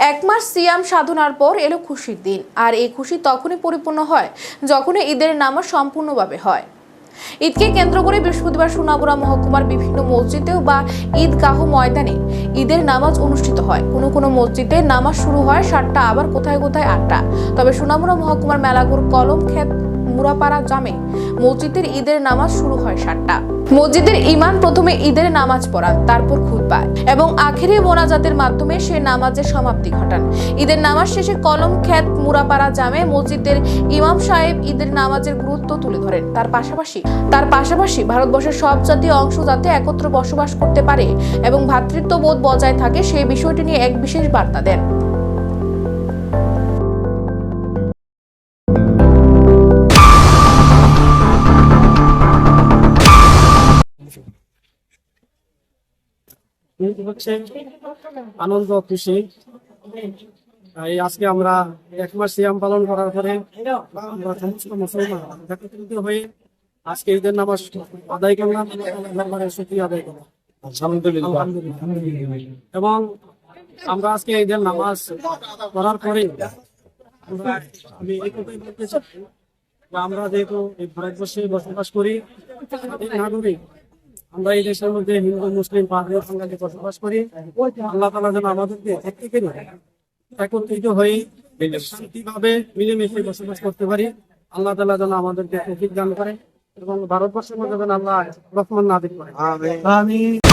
এক মাস সিয়াম সাধনার পর এলো খুশির দিন। আর এই খুশি তখনই পরিপূর্ণ হয় যখনই ঈদের নামাজ সম্পূর্ণভাবে হয়। ঈদকে কেন্দ্র করে বৃহস্পতিবার সোনামুড়া মহকুমার বিভিন্ন মসজিদে বা ঈদগাহ ময়দানে ঈদের নামাজ অনুষ্ঠিত হয়। কোনো কোনো মসজিদে নামাজ শুরু হয় 7টা, আবার কোথায় কোথায় 8টা। তবে সোনামুড়া মহকুমার মেলাঘর কলমক্ষেত মুরাপাড়া জামে মসজিদের ঈদের নামাজ শুরু হয় 7টা। মসজিদের ইমাম প্রথমে ঈদের নামাজ পড়ান, তারপর খুতবা এবং আখেরি মোনাজাতের মাধ্যমে সে নামাজের সমাপ্তি ঘটান। ঈদের নামাজ শেষে কলমক্ষেত মুরাপাড়া জামে মসজিদের ইমাম সাহেব ঈদের নামাজের গুরুত্ব তুলে ধরেন। তার পাশাপাশি ভারতবর্ষের সব জাতীয় অংশ যাতে একত্র বসবাস করতে পারে এবং ভ্রাতৃত্ববোধ বজায় থাকে সেই বিষয়টি নিয়ে এক বিশেষ বার্তা দেন। হচ্ছে আনন্দ খুশি। এই আজকে আমরা এক মাস সিয়াম পালন করার পরে আমরা সমস্ত মুসলমান একত্রিত হয়ে আজকে ঈদের নামাজ আদায় করলাম, শুকরিয়া আদায় করলাম এবং আমরা আজকে ঈদের নামাজ করার পরে আমি এই কথাই বলতে চাই যে আমরা যেহেতু এই ভারতবর্ষে বসবাস করি, নাগরিক, আমরা এই দেশের মধ্যে হিন্দু মুসলিম পাহাড়ের সঙ্গে বসবাস করি। আল্লাহ তাআলা যেন আমাদেরকে প্রত্যেকেরই একত্রিত হয়ে শান্তিভাবে মিলেমিশে বসবাস করতে পারি। আল্লাহ তাআলা যেন আমাদেরকে তৌফিক দান করে এবং ভারতবর্ষের মধ্যে যেন আল্লাহ রহমান নাযিল করে। আমিন।